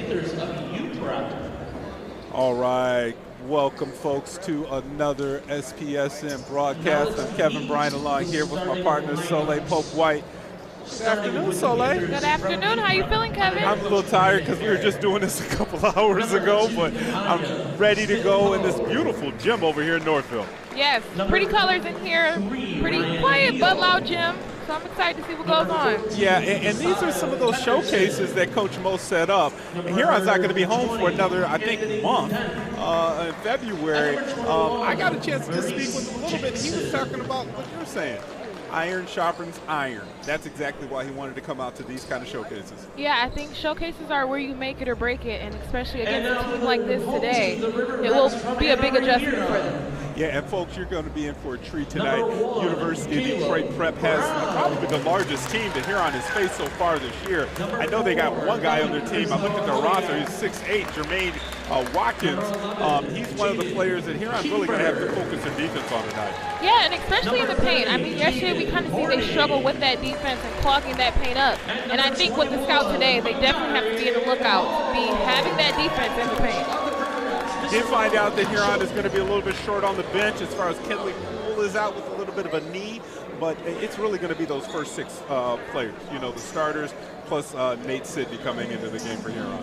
Panthers of Utah. All right, welcome folks to another SPSN broadcast. I'm Kevin Bryant along here with my partner Soleil Pope White. Good afternoon, Soleil. Good afternoon. How you feeling, Kevin? I'm a little tired because we were just doing this a couple hours ago, but I'm ready to go in this beautiful gym over here in Northville. Yes, pretty colors in here. Pretty quiet but loud gym. So I'm excited to see what goes on. Yeah, and these are some of those showcases that Coach Mo set up. And Huron's not going to be home for another, I think, month in February. I got a chance to speak with him a little bit. He was talking about what you're saying. Iron sharpens iron. That's exactly why he wanted to come out to these kind of showcases. Yeah, I think showcases are where you make it or break it, and especially against a team like this today, it will be a big adjustment for them. Yeah, and folks, you're going to be in for a treat tonight. University of Detroit Prep has probably the largest team that Huron has faced so far this year. I know they got one guy on their team. I looked at their roster. He's 6'8", Jermaine Watkins. He's one of the players that Huron's really going to have to focus their defense on tonight. Yeah, and especially in the paint. I mean, yesterday we kind of see they struggle with that defense and clogging that paint up. And I think with the scout today, they definitely have to be in the lookout to be having that defense in the paint. Did find out that Huron is going to be a little bit short on the bench as far as Kenley Poole is out with a little bit of a knee, but it's really going to be those first six players, you know, the starters, plus Nate Sidney coming into the game for Huron.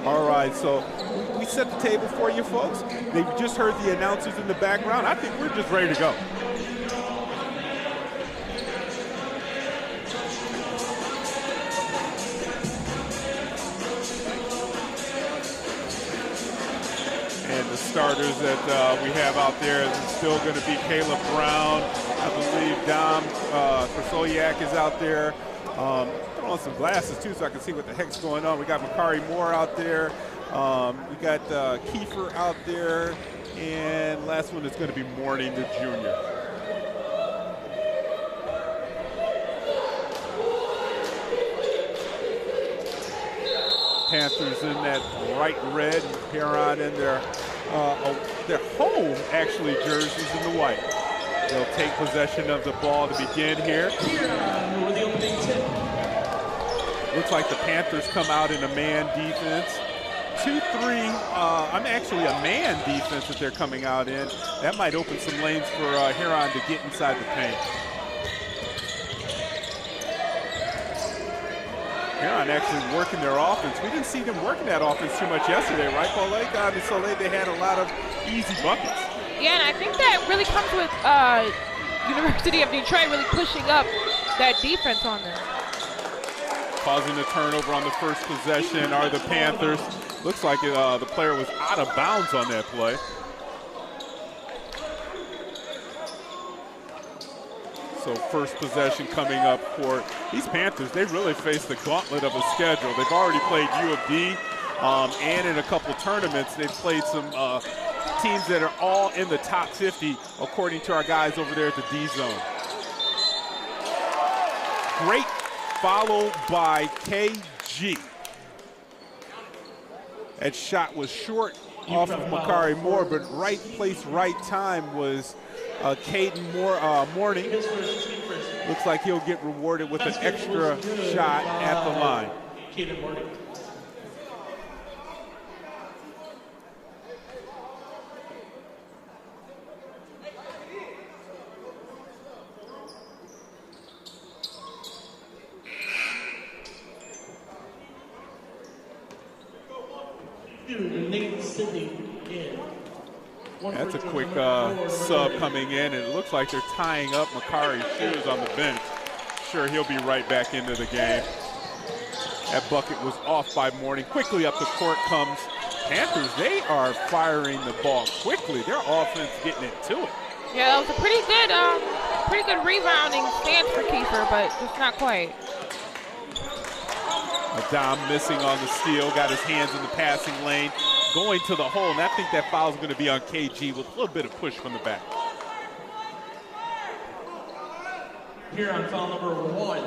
All right, so we set the table for you folks. They've just heard the announcers in the background. I think we're just ready to go. And the starters that we have out there is still going to be Caleb Brown. I believe Dom Krasoliak is out there. Put on some glasses too so I can see what the heck's going on. We got Makari Moore out there. We got Kiefer out there. And last one is going to be Morning, the junior. Panthers in that bright red, Huron in their home, actually, jerseys in the white. They'll take possession of the ball to begin here. Looks like the Panthers come out in a man defense. 2-3, I'm actually a man defense that they're coming out in. That might open some lanes for Huron to get inside the paint. Huron actually working their offense. We didn't see them working that offense too much yesterday, right, Paulette? I mean, Soleil, they had a lot of easy buckets. Yeah, and I think that really comes with University of Detroit really pushing up that defense on them. Causing a turnover on the first possession are the Panthers. Looks like the player was out of bounds on that play. So first possession coming up for these Panthers. They really faced the gauntlet of a schedule. They've already played U of D, and in a couple tournaments, they've played some teams that are all in the top 50, according to our guys over there at the D zone. Great follow by KG. That shot was short off of Makari Moore, but right place, right time was Caden Morning. Looks like he'll get rewarded with an extra shot at the line. Caden Morning. That's a quick sub coming in, and it looks like they're tying up Makari's shoes on the bench. Sure, he'll be right back into the game. That bucket was off by Morning. Quickly up the court comes Panthers. They are firing the ball quickly. Their offense getting it to it. Yeah, that was a pretty good rebounding stance for Kiefer, but just not quite. Dom missing on the steal, got his hands in the passing lane, going to the hole, and I think that foul's going to be on KG with a little bit of push from the back. Here on foul number 1.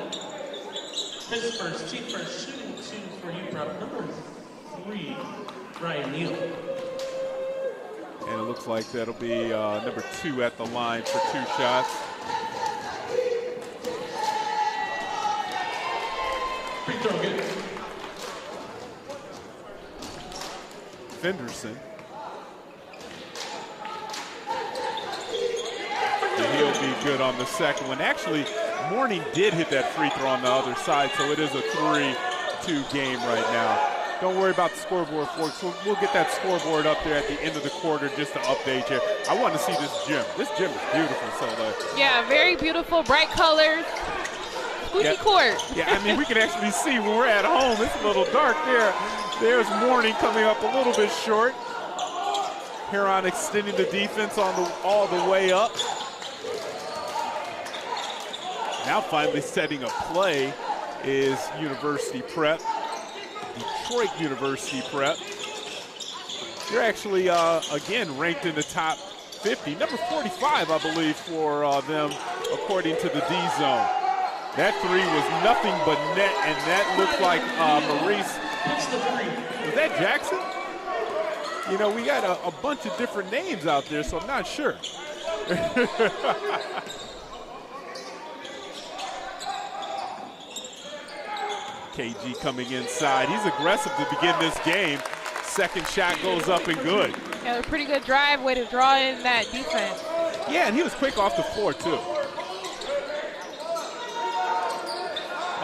His first, team first, shooting 2 for you, prep. Number 3, Ryan Neal. And it looks like that'll be number 2 at the line for 2 shots. Free throw good. Fenderson. And he'll be good on the second one. Actually, Mourning did hit that free throw on the other side, so it is a 3-2 game right now. Don't worry about the scoreboard, folks. We'll get that scoreboard up there at the end of the quarter just to update you. I want to see this gym. This gym is beautiful, so yeah, very beautiful, bright colors. Squeaky court. Yeah, I mean, we can actually see when we're at home. It's a little dark there. There's Mourning coming up a little bit short. Huron extending the defense all the way up. Now finally setting a play is University Prep. Detroit University Prep. You're actually, again, ranked in the top 50. Number 45, I believe, for them, according to the D-Zone. That three was nothing but net, and that looked like Maurice. Was that Jackson? You know, we got a bunch of different names out there, so I'm not sure. KG coming inside. He's aggressive to begin this game. Second shot goes up and good. Yeah, a pretty good drive, way to draw in that defense. Yeah, and he was quick off the floor, too.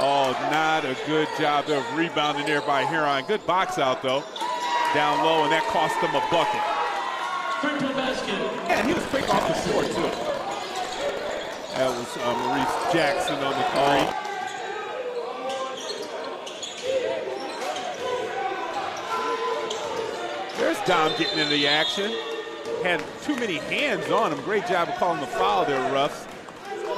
Oh, not a good job of rebounding there by Huron. Good box out, though. Down low, and that cost them a bucket. Yeah, and he was quick off the floor, too. That was Maurice Jackson on the three. There's Dom getting into the action. Had too many hands on him. Great job of calling the foul there, Ruffs.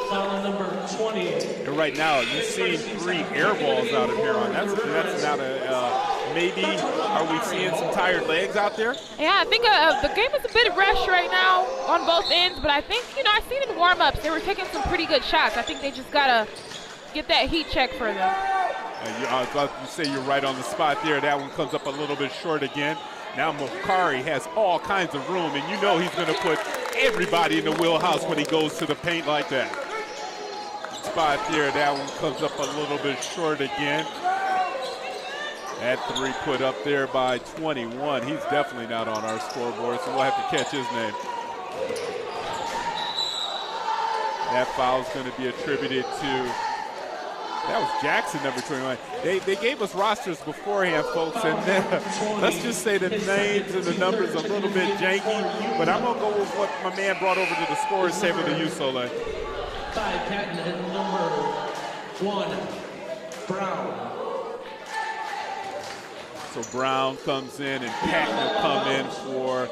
Foul number 20. And right now, you're seeing 3 air balls out of Huron. That's not a, maybe, are we seeing some tired legs out there? Yeah, I think the game is a bit rushed right now on both ends, but I think, you know, I've seen in warm-ups, they were taking some pretty good shots. I think they just got to get that heat check for them. I was about to say you're right on the spot there. That one comes up a little bit short again. Now Makari has all kinds of room, and you know he's going to put everybody in the wheelhouse when he goes to the paint like that. Spot there, that one comes up a little bit short again. That three put up there by 21. He's definitely not on our scoreboard, so we'll have to catch his name. That foul is going to be attributed to, that was Jackson, number 21. They gave us rosters beforehand, folks, and let's just say the names and the numbers are a little bit janky, but I'm going to go with what my man brought over to the scorer's table to you, Soleil. 5 Patton and number 1, Brown. So Brown comes in, and Patton will come in for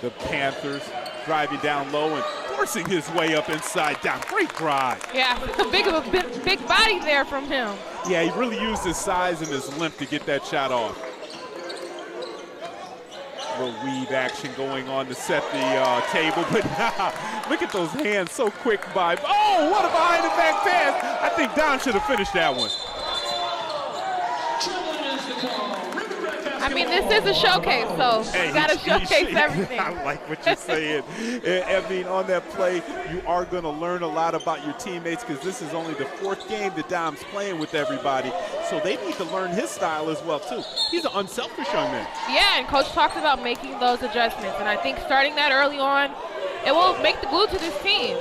the Panthers, driving down low and forcing his way up inside down. Great drive. Yeah, big body there from him. Yeah, he really used his size and his length to get that shot off. A little weave action going on to set the table, but look at those hands so quick by. Oh, what a behind the back pass. I think Don should have finished that one. I mean, this is a showcase, so you got to showcase everything. I like what you're saying. I mean, on that play, you are going to learn a lot about your teammates because this is only the 4th game that Dom's playing with everybody. So they need to learn his style as well, too. He's an unselfish young man. Yeah, and Coach talks about making those adjustments. And I think starting that early on, it will make the glue to this team.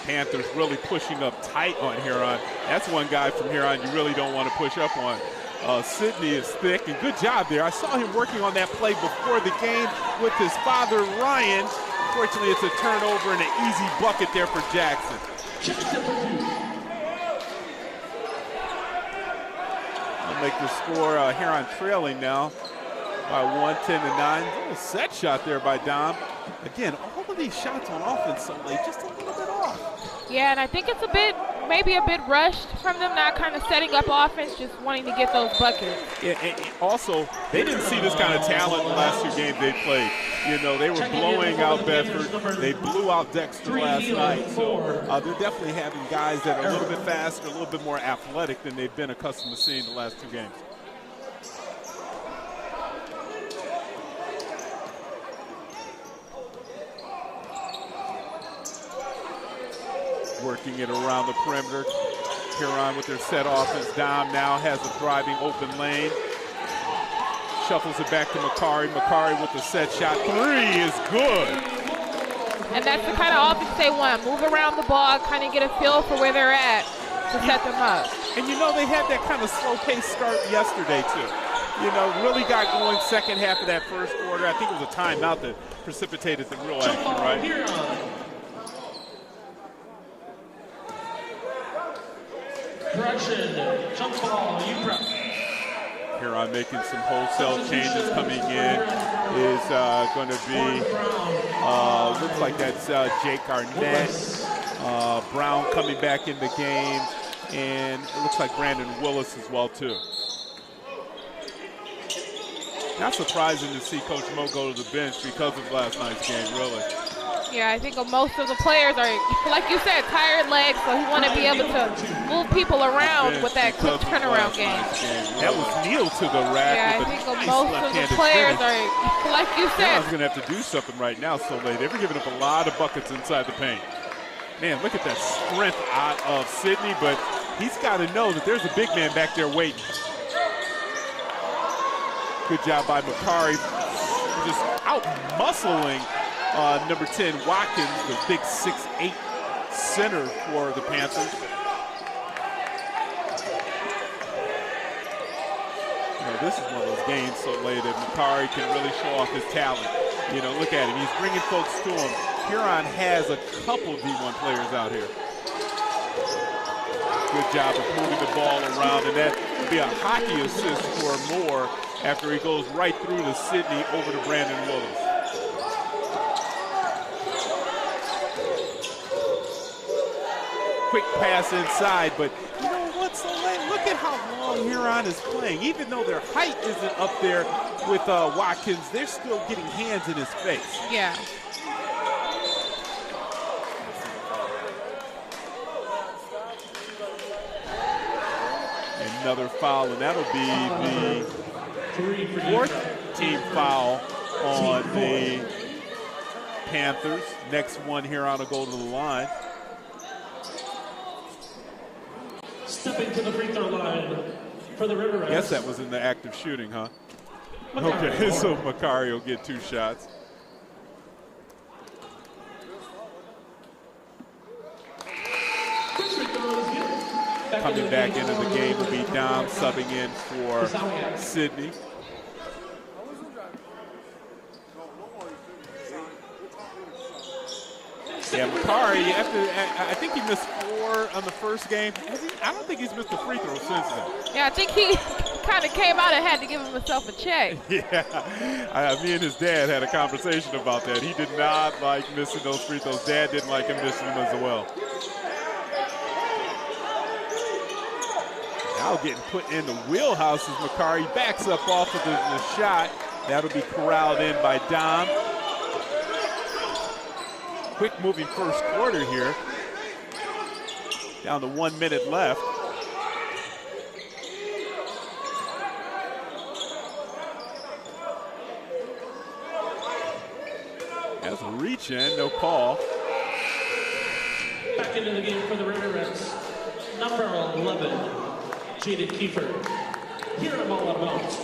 Panthers really pushing up tight on Huron. That's one guy from Huron you really don't want to push up on. Sidney is thick, and good job there. I saw him working on that play before the game with his father, Ryan. Unfortunately, it's a turnover and an easy bucket there for Jackson. I'll make the score Huron trailing now by 1, 10-9. A little set shot there by Dom. Again, all of these shots on offense so late, just a little bit off. Yeah, and I think it's maybe a bit rushed from them, not kind of setting up offense, just wanting to get those buckets. Yeah, and also, they didn't see this kind of talent in the last 2 games they played. You know, they were blowing out Bedford. They blew out Dexter last night. So they're definitely having guys that are a little bit faster, a little bit more athletic than they've been accustomed to seeing the last 2 games. Working it around the perimeter. Huron with their set offense. Dom now has a driving open lane. Shuffles it back to Makari. Makari with the set shot. 3 is good. And that's the kind of offense they want. Move around the ball, kind of get a feel for where they're at to set them up. And you know, they had that kind of slow-paced start yesterday, too. You know, really got going second half of that first quarter. I think it was a timeout that precipitated the real action, right? Correction, jump ball, Huron making some wholesale changes coming in is going to be, looks like that's Jake Arnett. Brown coming back in the game, and it looks like Brandon Willis as well, too. Not surprising to see Coach Mo go to the bench because of last night's game, really. Yeah, I think most of the players are, like you said, tired legs, so he want to be able to move people around with that quick turnaround game. That was Neal to the rack. Yeah, I think most of the players are, like you said. Huron's going to have to do something right now, so late. They've giving up a lot of buckets inside the paint. Man, look at that strength out of Sidney, but he's got to know that there's a big man back there waiting. Good job by Makari, just out-muscling number 10, Watkins, the big 6'8" center for the Panthers. You know, this is one of those games so late that Makari can really show off his talent. You know, look at him. He's bringing folks to him. Huron has a couple D1 players out here. Good job of moving the ball around, and that would be a hockey assist for Moore after he goes right through to Sidney over to Brandon Willis. Quick pass inside, but you know what, Soleil? Look at how long Huron is playing. Even though their height isn't up there with Watkins, they're still getting hands in his face. Yeah. Another foul, and that'll be the 4th team foul on the Panthers. Next one, Huron will go to the line. Stepping to the free throw line for the River Rats. Guess that was in the act of shooting, huh? Okay, so Makari will get 2 shots. Coming back into the game will be Dom subbing in for Sidney. Yeah, Makari, I think he missed 4 on the first game. I don't think he's missed a free throw since then. Yeah, I think he kind of came out and had to give himself a check. Yeah, me and his dad had a conversation about that. He did not like missing those free throws. Dad didn't like him missing them as well. Now getting put in the wheelhouse as Makari backs up off of the shot. That'll be corralled in by Dom. Quick moving first quarter here. Down to 1 minute left. That's a reach in, no call. Back into the game for the River Rats. Number 11, Jaden Kiefer. Here at ball out of bounds.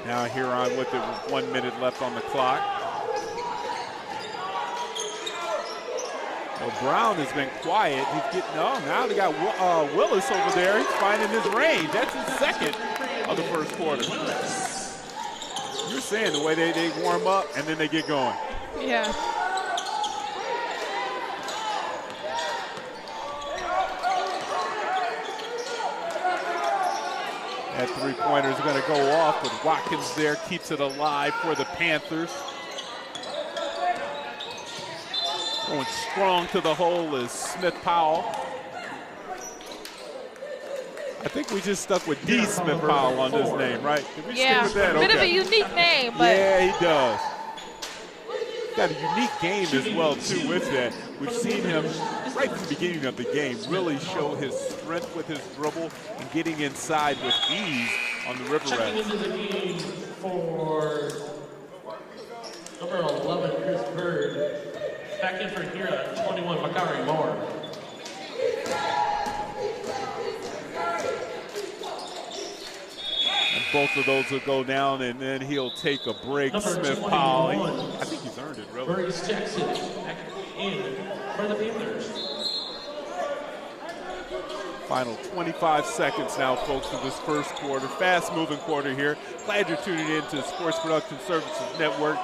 Now Huron with it with 1 minute left on the clock. Well, Brown has been quiet. He's getting, now they got Willis over there. He's finding his range. That's his second of the first quarter. You're saying the way they warm up and then they get going. Yeah. That three-pointer is going to go off, but Watkins there keeps it alive for the Panthers. Going strong to the hole is Smith Powell. I think we just stuck with D. Smith Powell on this name, right? Did we stick with that? A bit of a unique name, but yeah, he does. Got a unique game as well, too, with that. We've seen him right from the beginning of the game really show his strength with his dribble and getting inside with ease on the River Rats. Checking into the game for number 11, Chris Bird. Back in for Huron, 21, Makari Moore. both of those will go down, and then he'll take a break. Smith Powell, I think he's earned it, really. Maurice Jackson back in for the Panthers. Final 25 seconds now, folks, of this first quarter. Fast-moving quarter here. Glad you're tuning in to Sports Production Services Network.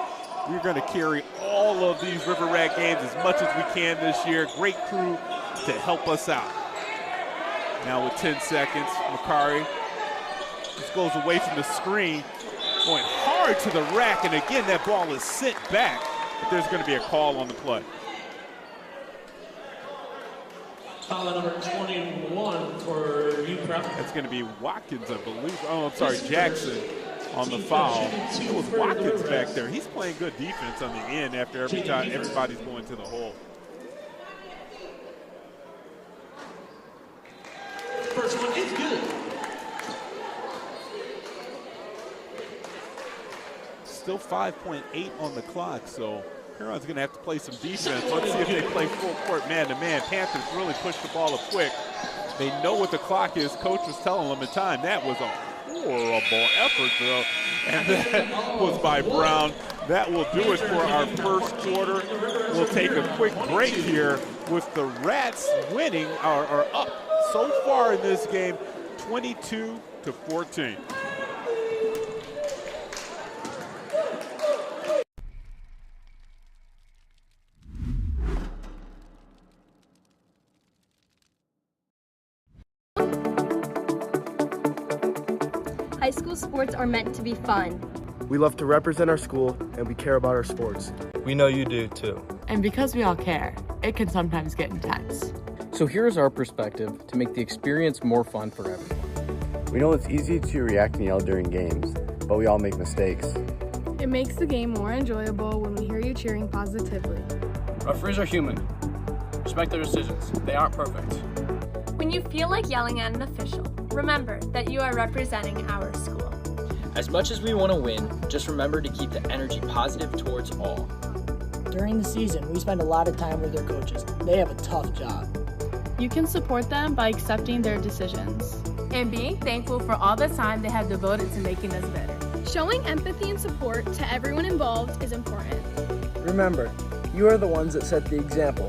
We're going to carry all of these River Rat games as much as we can this year. Great crew to help us out. Now with 10 seconds, Makari just goes away from the screen, going hard to the rack, and again, that ball is sent back, but there's going to be a call on the play. Foul number 21 for UPrep. That's going to be Watkins, I believe. Oh, I'm sorry, Jackson on the foul. It was Watkins back there. He's playing good defense on the end after every time everybody's going to the hole. First one is good. Still 5.8 on the clock, so Huron's going to have to play some defense. Let's see if they play full court man-to-man. Panthers really push the ball up quick. They know what the clock is. Coach was telling them at time. That was a horrible effort, though, and that was by Brown. That will do it for our first quarter. We'll take a quick break here with the Rats winning, or up so far in this game, 22-14. High school sports are meant to be fun. We love to represent our school, and we care about our sports. We know you do too. And because we all care, it can sometimes get intense. So here's our perspective to make the experience more fun for everyone. We know it's easy to react and yell during games, but we all make mistakes. It makes the game more enjoyable when we hear you cheering positively. Referees are human. Respect their decisions. They aren't perfect. When you feel like yelling at an official, remember that you are representing our school. As much as we want to win, just remember to keep the energy positive towards all. During the season, we spend a lot of time with their coaches. They have a tough job. You can support them by accepting their decisions. And being thankful for all the time they have devoted to making us better. Showing empathy and support to everyone involved is important. Remember, you are the ones that set the example.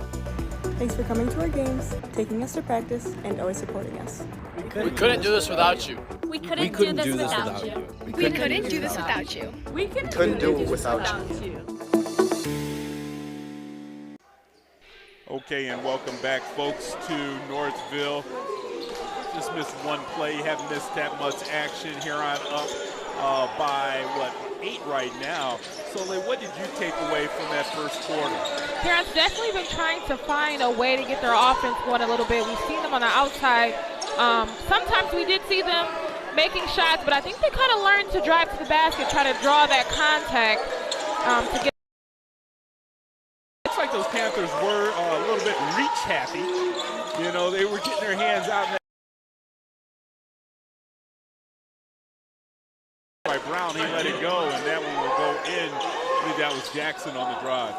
Thanks for coming to our games, taking us to practice, and always supporting us. We couldn't do this without you. We couldn't do this without you. We couldn't do this without you. We couldn't do it without you. Okay, and welcome back, folks, to Northville. Just missed one play, haven't missed that much action. Huron up by, 8 right now. Soleil, what did you take away from that first quarter? Huron's definitely been trying to find a way to get their offense going a little bit. We've seen them on the outside. Sometimes we did see them making shots, but I think they kind of learned to drive to the basket, try to draw that contact to get. Looks like those Panthers were a little bit reach happy. You know, they were getting their hands out. By Brown, he let it go, and that one will go in. I believe that was Jackson on the drive.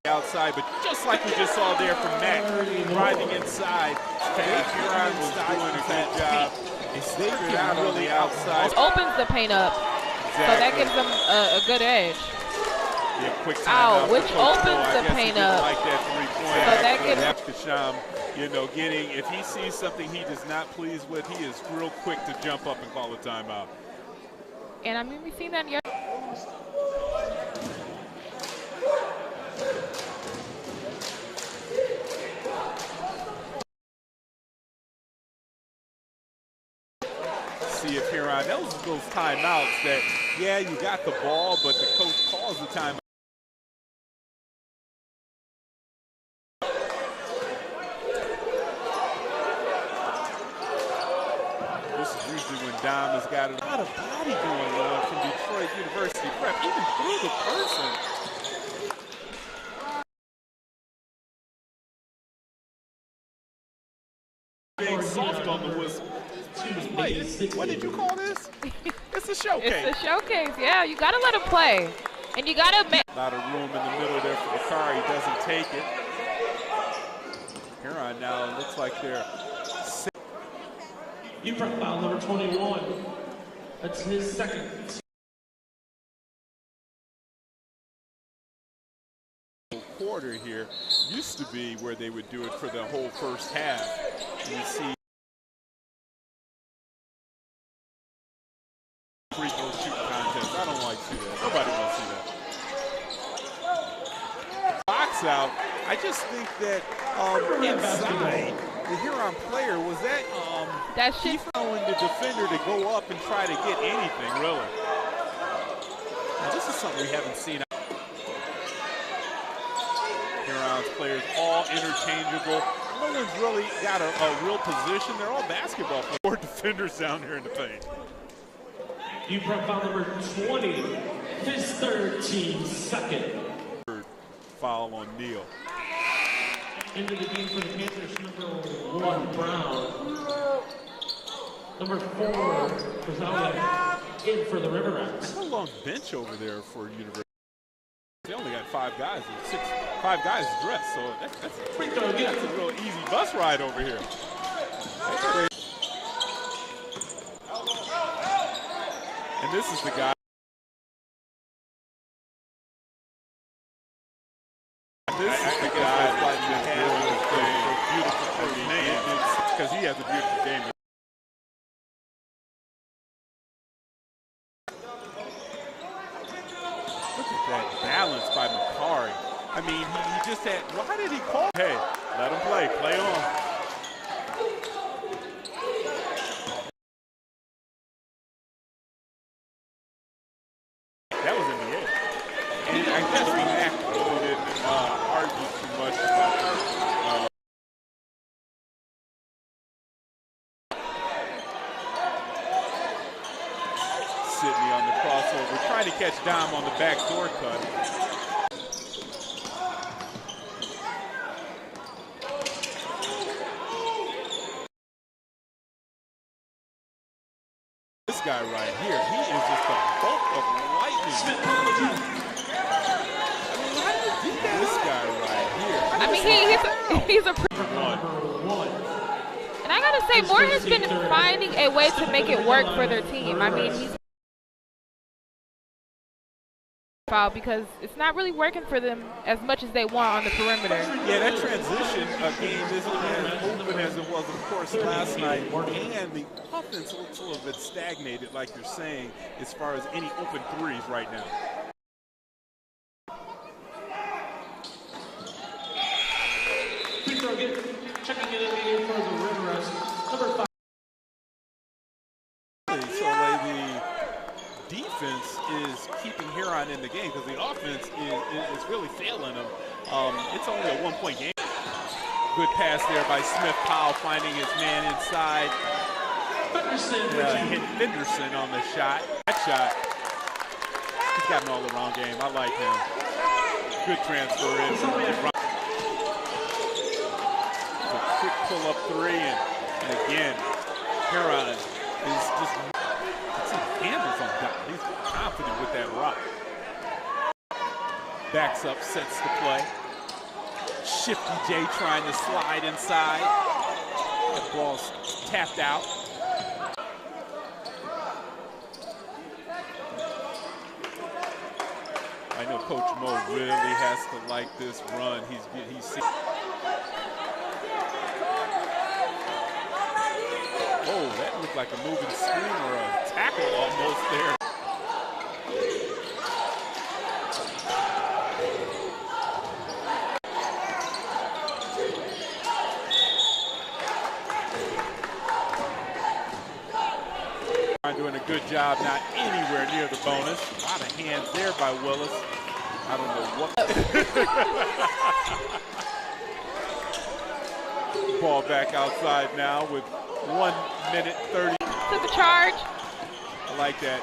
Outside, but just like we just saw there from Matt, driving inside. Huron was doing a good job. He figured out on the outside. Opens the paint up, so that gives them a good edge. Yeah, quick time which opens the paint up. Like that 3-point. So that gives Kasham, you know, getting, if he sees something he is not pleased with, he is real quick to jump up and call a timeout. And I mean, we've seen that in see if Huron, those timeouts that, yeah, you got the ball, but the coach calls the timeout. This is usually when Dom has got a lot of body going on from Detroit University Prep, even through the person. Being soft on the whistle. What did you call this? It's a showcase. It's a showcase, yeah. You got to let him play. And you got to make. A lot of room in the middle there for Bakari. He doesn't take it. Huron now looks like they're. UPrep foul number 21. That's his second. Quarter here used to be where they would do it for the whole first half. You see free throw shoot contest. I don't like to see that. Nobody wants to see that. Box out. I just think that inside the Huron player was that he's allowing the defender to go up and try to get anything really. Now, this is something we haven't seen. Huron's players all interchangeable. No one's really got a real position. They're all basketball players. Four defenders down here in the paint. You brought foul number 20, his third team second. Foul on Neal. Into the game for the Panthers, number 1, Brown. Number 4, Rosales in for the River Rats. That's a long bench over there for University. They only got 5 guys, and 5 guys dressed, so that's a real easy bus ride over here. And this is the guy. This is the guy that has beautiful name because he has a beautiful game. That balance by Makari. I mean, he just had, why did he call? Hey, let him play on. That was in the air. And I guess we actually didn't argue too much about Sidney on the crossover, trying to catch Dom on the backdoor cut. This guy right here, he is just a bolt of lightning. I mean, how do you do that? This guy right here. I mean, he's a and I gotta say, Moore has been finding a way to make it work for their team. I mean, he's foul because it's not really working for them as much as they want on the perimeter. Yeah, that transition game isn't as open as it was, of course, last night. And the offense looks a little bit stagnated, like you're saying, as far as any open threes right now. Free throw again. Checking it in the game for the River Rats. Number 5. So the defense is keeping Huron in the game because the offense is really failing them. It's only a 1-point game. Good pass there by Smith. Powell finding his man inside. Hit Fenderson on the shot. That shot. He's got an all-around game. I like him. Good transfer in. It's a quick pull-up 3, and again, Huron is just. Handles on Dom. He's confident with that rock. Backs up, sets the play. Shifty J trying to slide inside. That ball's tapped out. I know Coach Mo really has to like this run. He's oh, that looked like a moving screen or a tackle almost there. Doing a good job, not anywhere near the bonus. A lot of hands there by Willis. I don't know what. Ball back outside now with 1:30. Took a charge. I like that.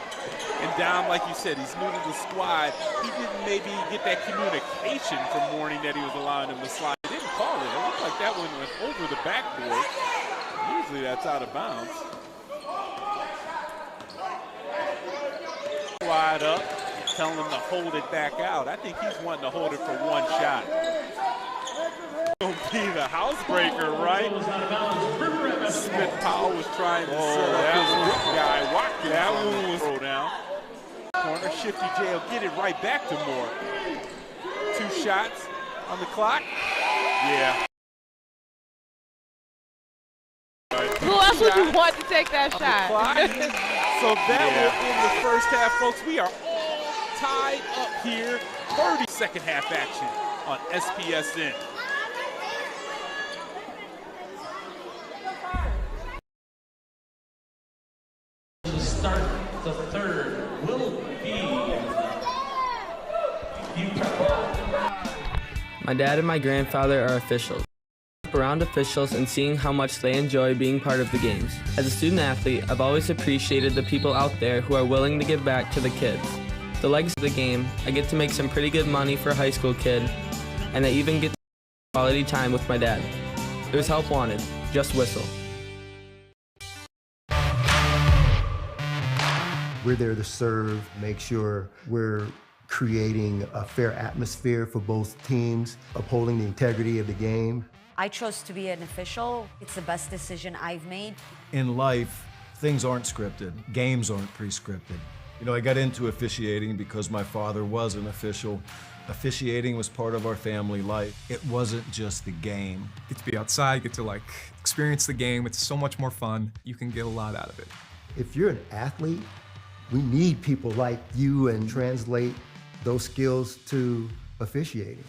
And Dom, like you said, he's new to the squad. He didn't maybe get that communication from Morning that he was allowing him to slide. He didn't call it. It looked like that one went over the backboard. Usually that's out of bounds. Slide up, telling him to hold it back out. I think he's wanting to hold it for one shot. Don't be the housebreaker, right? Smith-Powell was trying to set up his big guy. That one was thrown down. Corner, Shifty J will get it right back to Moore. 2 shots on the clock. Yeah. Who else would you want to take that shot? So that will end the first half, folks. We are all tied up here. 30-second half action on SPSN. To start the third will be My dad and my grandfather are officials. Around officials and seeing how much they enjoy being part of the games. As a student athlete, I've always appreciated the people out there who are willing to give back to the kids. The legs of the game, I get to make some pretty good money for a high school kid, and I even get quality time with my dad. There's help wanted. Just whistle. We're there to serve, make sure we're creating a fair atmosphere for both teams, upholding the integrity of the game. I chose to be an official. It's the best decision I've made. In life, things aren't scripted. Games aren't pre-scripted. You know, I got into officiating because my father was an official. Officiating was part of our family life. It wasn't just the game. Get to be outside, get to experience the game. It's so much more fun. You can get a lot out of it. If you're an athlete, we need people like you and translate those skills to officiating.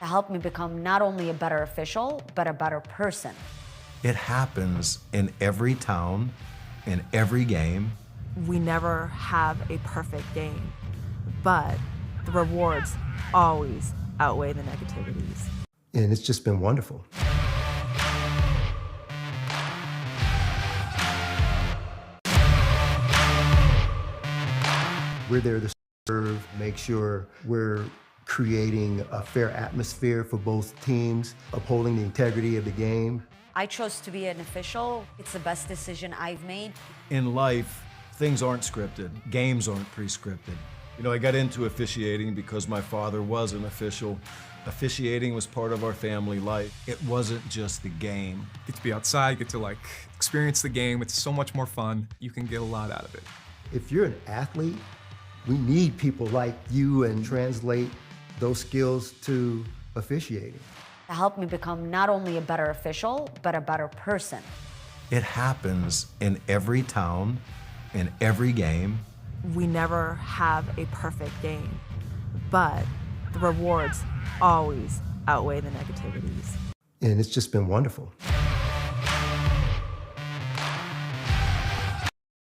It helped me become not only a better official, but a better person. It happens in every town, in every game. We never have a perfect game, but the rewards always outweigh the negativities. And it's just been wonderful. We're there to serve, make sure we're creating a fair atmosphere for both teams, upholding the integrity of the game. I chose to be an official. It's the best decision I've made. In life, things aren't scripted. Games aren't pre-scripted. You know, I got into officiating because my father was an official. Officiating was part of our family life. It wasn't just the game. Get to be outside, get to experience the game. It's so much more fun. You can get a lot out of it. If you're an athlete, we need people like you and translate those skills to officiating. It helped me become not only a better official, but a better person. It happens in every town, in every game. We never have a perfect game, but the rewards always outweigh the negativities. And it's just been wonderful.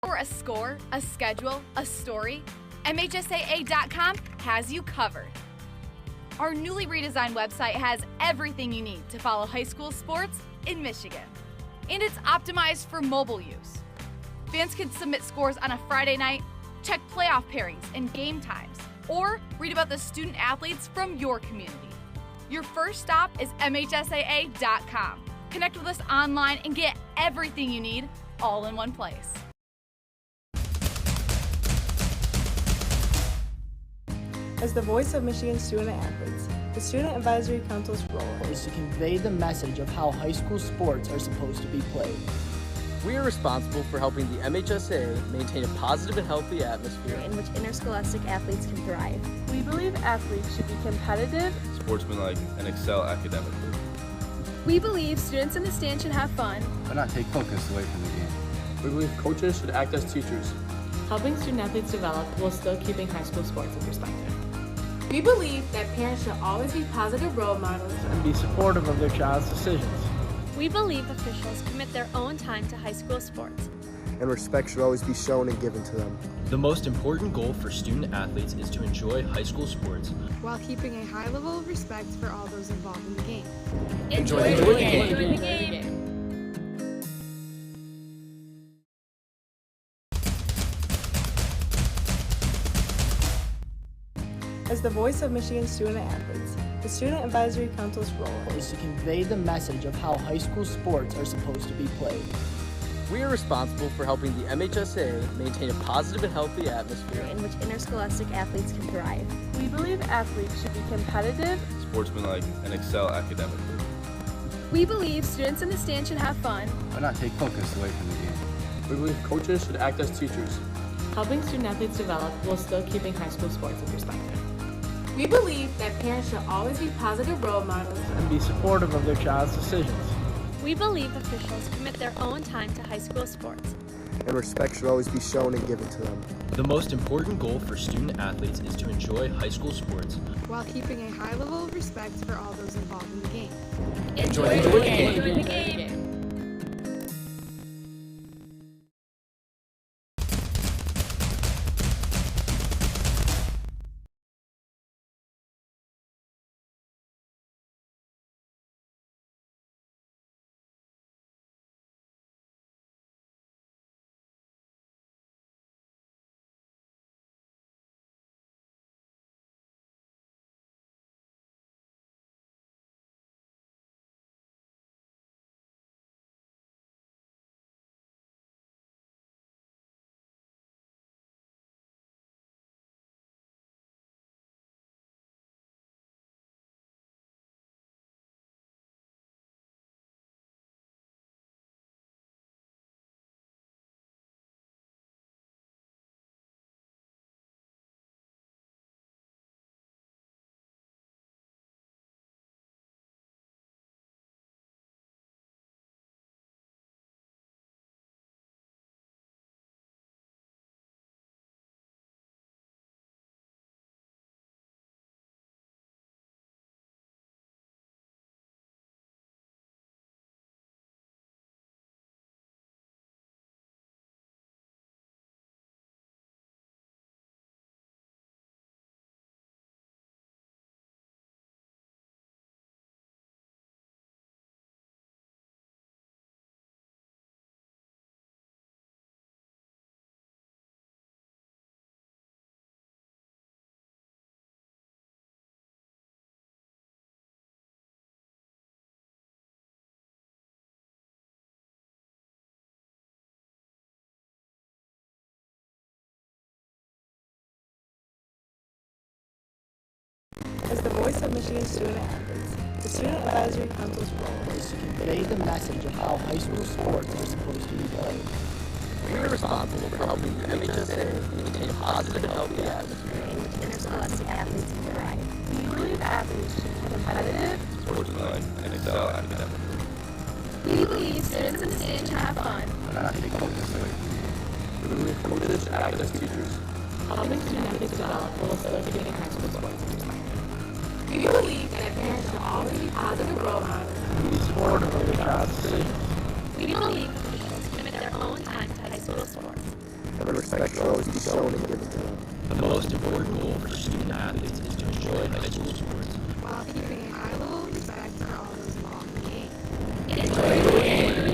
For a score, a schedule, a story, MHSAA.com has you covered. Our newly redesigned website has everything you need to follow high school sports in Michigan. And it's optimized for mobile use. Fans can submit scores on a Friday night, check playoff pairings and game times, or read about the student athletes from your community. Your first stop is MHSAA.com. Connect with us online and get everything you need all in one place. As the voice of Michigan student-athletes, the Student Advisory Council's role is to convey the message of how high school sports are supposed to be played. We are responsible for helping the MHSAA maintain a positive and healthy atmosphere in which interscholastic athletes can thrive. We believe athletes should be competitive, sportsmanlike, and excel academically. We believe students in the stand should have fun, but not take focus away from the game. We believe coaches should act as teachers, helping student athletes develop while still keeping high school sports in perspective. We believe that parents should always be positive role models and be supportive of their child's decisions. We believe officials commit their own time to high school sports, and respect should always be shown and given to them. The most important goal for student athletes is to enjoy high school sports while keeping a high level of respect for all those involved in the game. Enjoy the game. As the voice of Michigan student-athletes, the Student Advisory Council's role is to convey the message of how high school sports are supposed to be played. We are responsible for helping the MHSAA maintain a positive and healthy atmosphere in which interscholastic athletes can thrive. We believe athletes should be competitive, sportsmanlike, and excel academically. We believe students in the stand should have fun, but not take focus away from the game. We believe coaches should act as teachers. Helping student athletes develop while still keeping high school sports in perspective. We believe that parents should always be positive role models And be supportive of their child's decisions. We believe officials commit their own time to high school sports. And respect should always be shown and given to them. The most important goal for student athletes is to enjoy high school sports while keeping a high level of respect for all those involved in the game. Enjoy the game. As the voice of Michigan student athletes, the Student Advisory Council's role is to convey the message of how high school sports are supposed to be played. We are responsible for helping the MHSA maintain a positive and healthy atmosphere. And as well as the athletes in their right. We believe athletes should be competitive, sportsmanlike, and excel academically. We believe students in the stand should have fun, but not take focus away from the game. We believe coaches should act as teachers. helping student athletes develop while still keeping high school sports in perspective. We believe that parents should always be positive role models And be supportive of their child's decisions. We believe officials commit their own time to high school sports. And respect should always be shown and given to them. The most important goal for student athletes is to enjoy high school sports while keeping a high level of respect for all those involved in the game. Enjoy the game.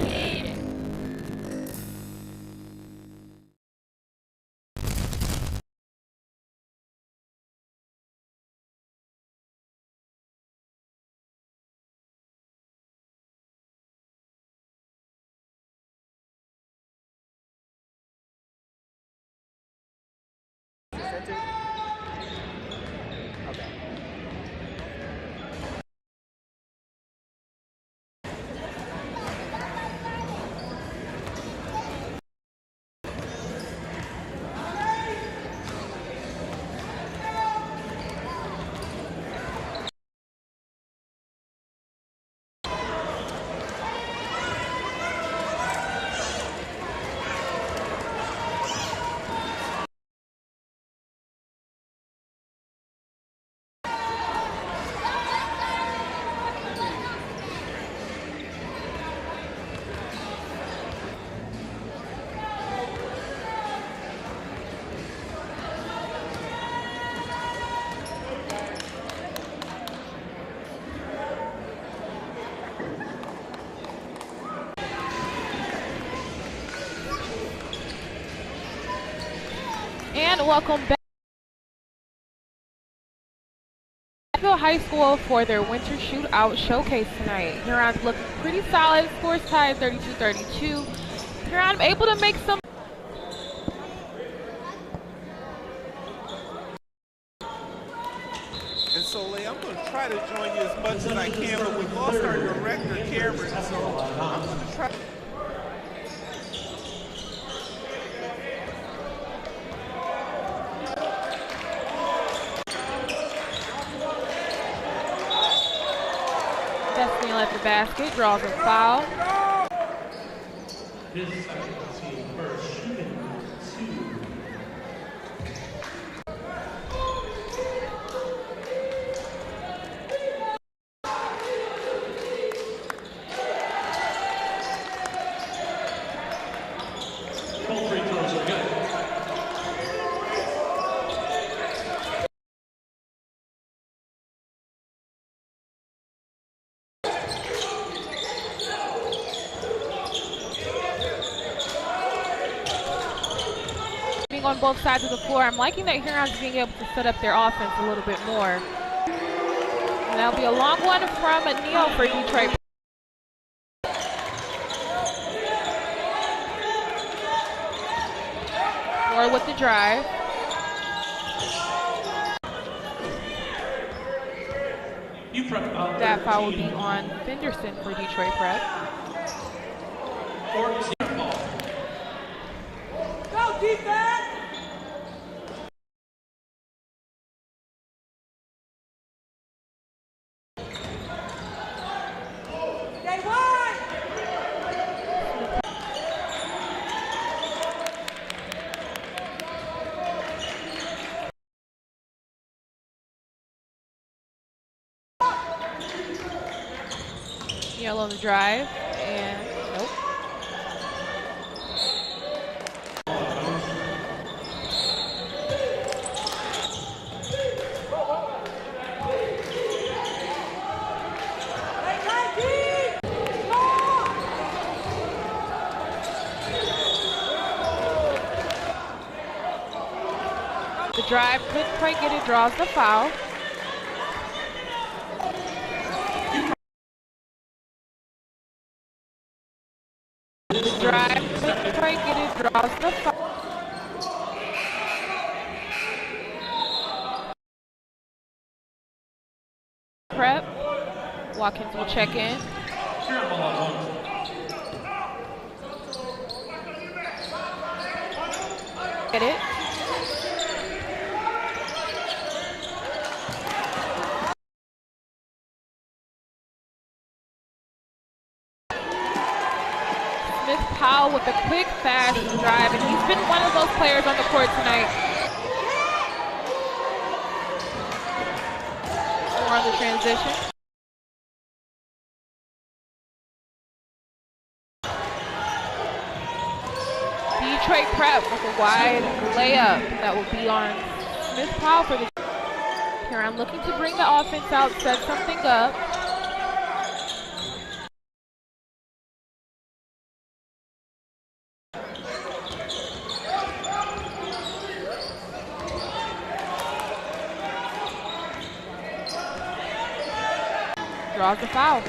And welcome back to Northville High School for their winter shootout showcase tonight. Huron's looking pretty solid. Scores tied 32-32. Huron able to make some. And so, Leigh, I'm going to try to join you as much as I can, but we lost our director, Karen Destiny at the basket, draws a foul. On both sides of the floor, I'm liking that Huron's being able to set up their offense a little bit more. And that'll be a long one from Neal for Detroit. Moore with the drive. That foul will be on Fenderson for Detroit Prep. Go defense! Neal on the drive, and nope. The drive couldn't quite get it, draws the foul. Drive, couldn't quite get it, draws the foul. Prep. Watkins will check in. Get it. Powell with a quick, fast drive, and he's been one of those players on the court tonight. More on the transition. Detroit Prep with a wide layup that will be on Smith Powell for the Huron looking to bring the offense out, set something up. Draws the foul.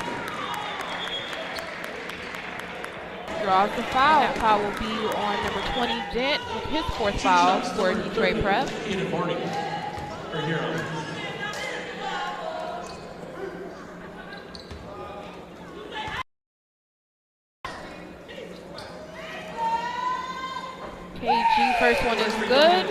Draws the foul. That foul will be on number 20, Dent, with his fourth foul for Detroit Prep. KG, first one is good.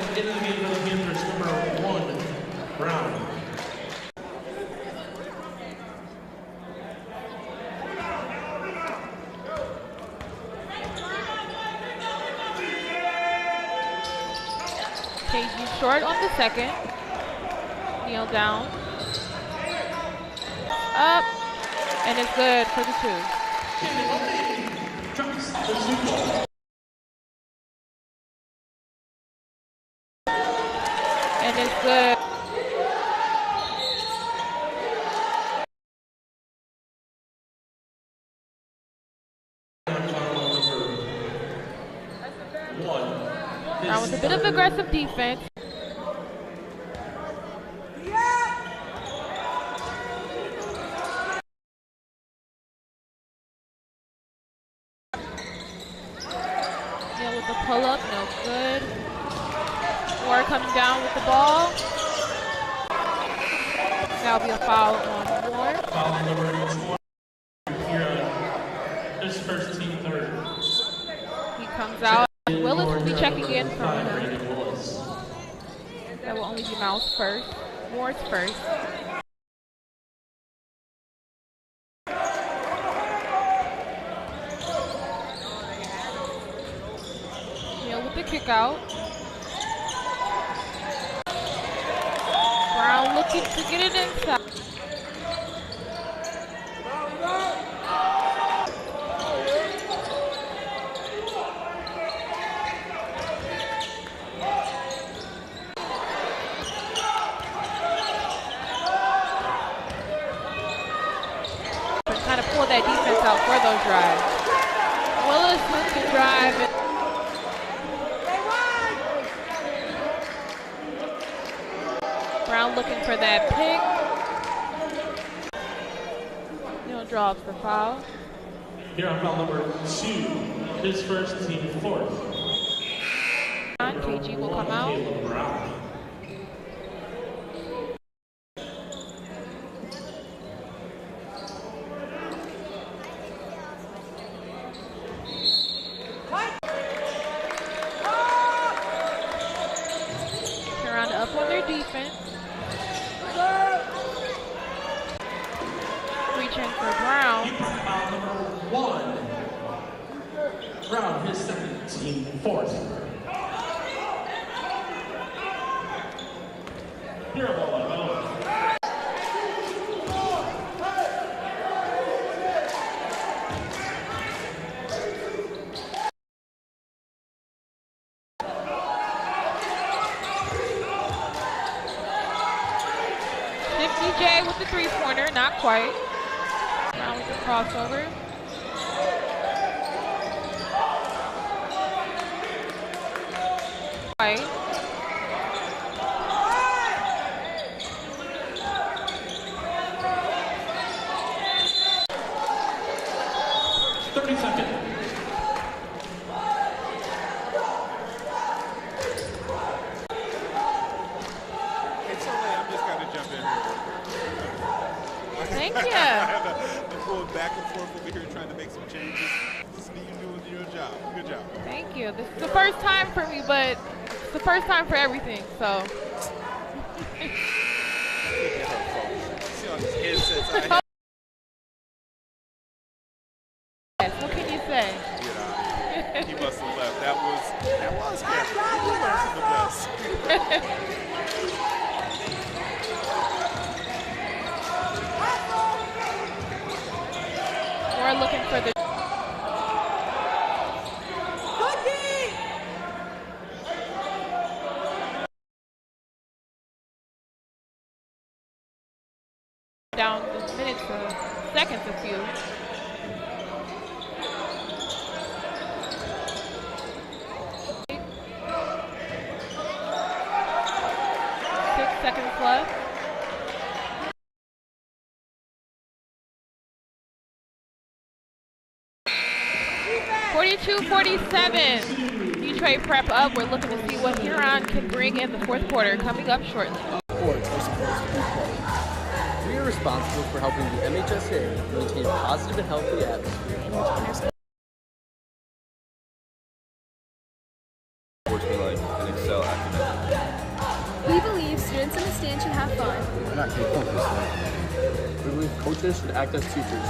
KG short on the second. Neal down. Up. And it's good for the two. And it's good. Now with a bit of aggressive defense. Neal with the pull-up, no good. Moore coming down with the ball. That'll be a foul on Moore. first team third. He comes out. Willis will be checking in from him. That will only be Mouse first. Moore's first. Neal with the kick out. Brown looking to get it inside. Kind of pull that defense out for those drives. Willis with the drive. Brown looking for that pick. Neal draws the foul. Here on foul number 2, his first team fourth. KG will come out. Brown. Up on their defense. Reaching for Brown. Foul number 1. Brown, his second team fourth. Here on ball 50J with the three-pointer, not quite. Brown with the crossover. Right. Thank you. I'm going back and forth over here trying to make some changes. Just need you doing your job. Good job. Thank you. This is the first time for me, but it's the first time for everything, so. See all these headsets out here. Yes, what can you say? Yeah, he must have left. That was Cameron. He learned from the best. We're looking for the down the minutes or seconds a few. Seconds left. 42-47. Detroit Prep up. We're looking to see what Huron can bring in the fourth quarter. Coming up shortly. We are responsible for helping the MHSA maintain a positive and healthy atmosphere in which sportsmanlike and excel academically. We believe students in the stand should have fun. We believe coaches should act as teachers.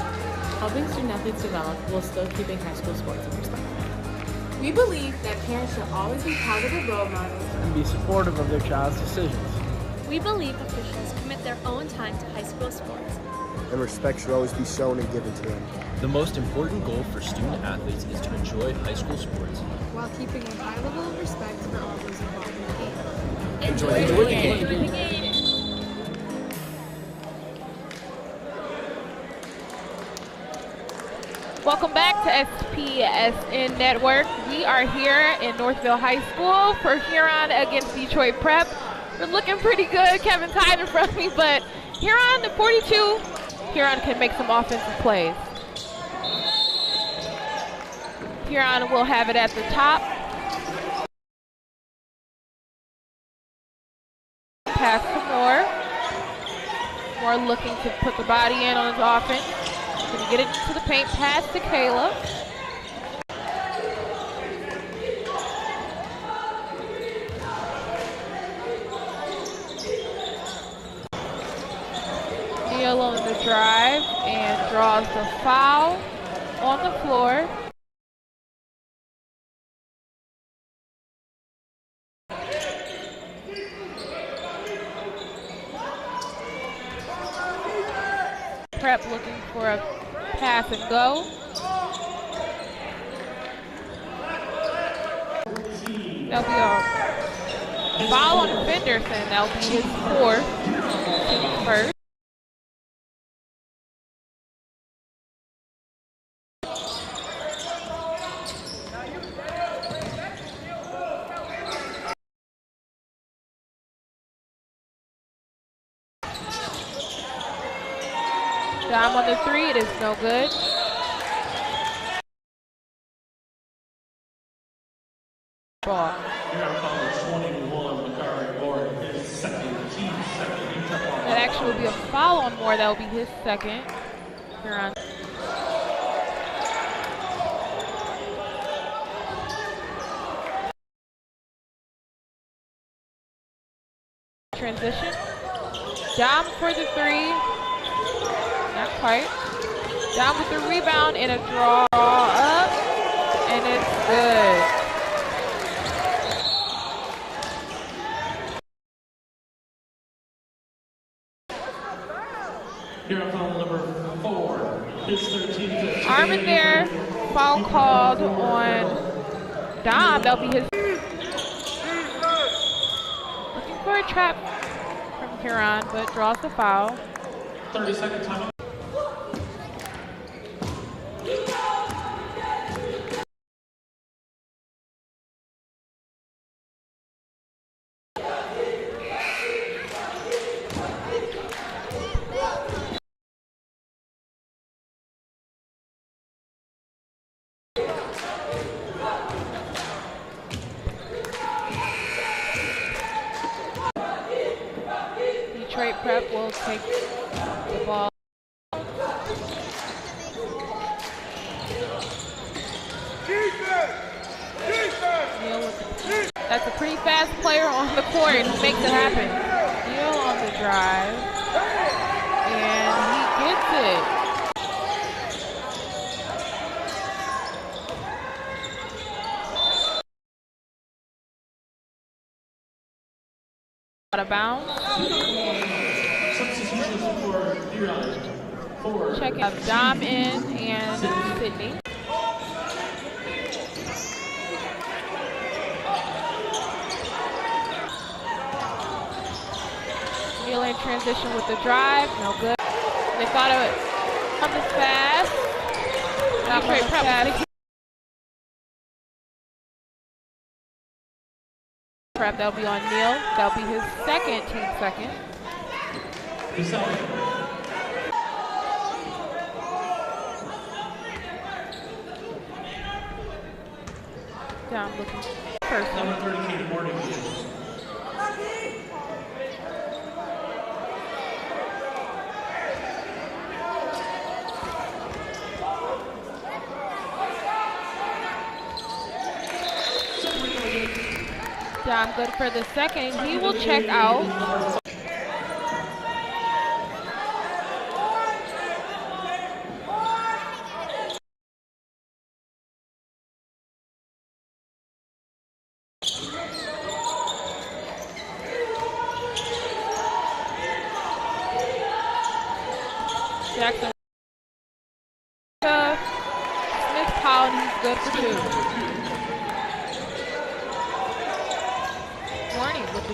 Helping student athletes develop while still keeping high school sports in perspective. We believe that parents should always be positive role models And be supportive of their child's decisions. We believe officials commit their own time to high school sports. And respect should always be shown and given to them. The most important goal for student athletes is to enjoy high school sports, while keeping a high level of respect for all those involved in the game. Enjoy the game. Welcome back to SPSN Network. We are here in Northville High School for Huron against Detroit Prep. We're looking pretty good. Kevin's hiding in front of me, but Huron at 42. Huron can make some offensive plays. Huron will have it at the top. Pass to Moore. Moore looking to put the body in on his offense. Gonna get it into the paint, pass to Caleb. Neal on the drive and draws the foul on the floor. Prep looking for a pass and go. That'll be a foul on Fenderson. That'll be his fourth, team first. Dom on the three, it is no good. Ball. That actually will be a foul on Moore. That will be his second. Huron. Transition. Dom for the three. Not quite. Down with the rebound and a draw up, and it's good. Here on foul number 4, his 13th. Armin there, foul called on Dom. That'll be his. Looking for a trap from Huron, but draws the foul. 30-second timeout. Detroit Prep will take the ball. That's a pretty fast player on the court, and he makes it happen. Neal on the drive, and he gets it. Out of bounds. Check out Dom in and Sydney. Neal in transition with the drive, no good. They thought of it on the fast. Not very fast. Prep, that'll be on Neal. That'll be his second, team second. Down looking first. Number 32, Morning. Dom good for the second. He will check out. Jackson. Smith Powell, and he's good for two. Morning with the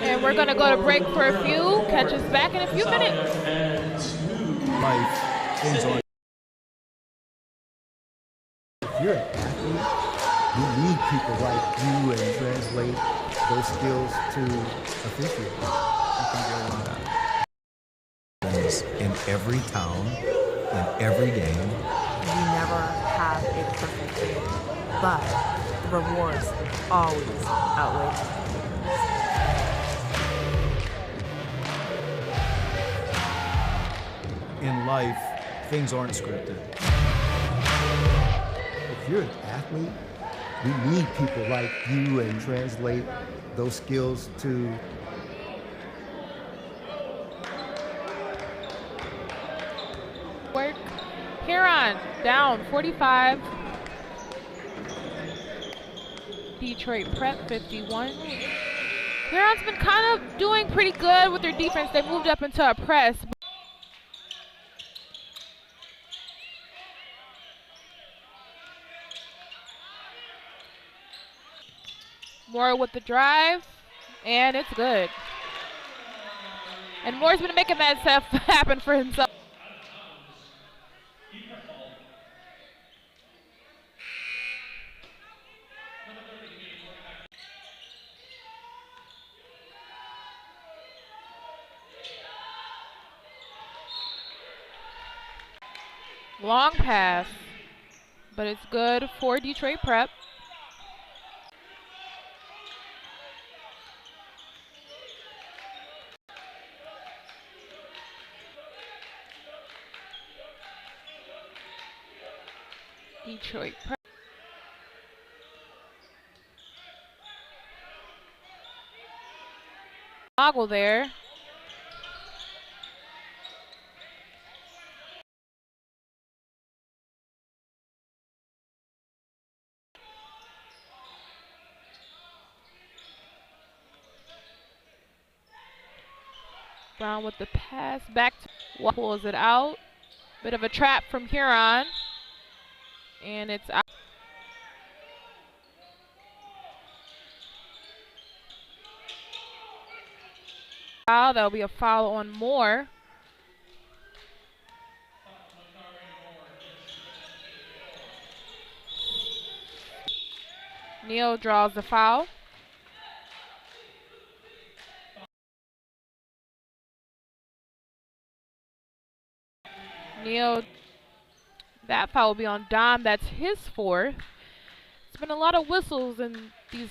and we're going to go to break for a few. Catch us back in a few minutes. Life is on. If you're an athlete, you need people like you and translate those skills to officiate. You can go on that. In every town, in every game, We never have a perfect game, but the rewards always outweigh the In life, things aren't scripted. If you're an athlete, we need people like you and translate those skills to work. Huron down 45. Detroit Prep 51. Huron's been kind of doing pretty good with their defense. They moved up into a press. Moore with the drive, and it's good. And Moore's been making that stuff happen for himself. Long pass, but it's good for Detroit Prep. Detroit Prep. Toggle there. Brown with the pass back to pulls it out. Bit of a trap from Huron. And it's out. That'll be a foul on Moore. Neal draws the foul. Neal, that foul will be on Dom. That's his fourth. It's been a lot of whistles in these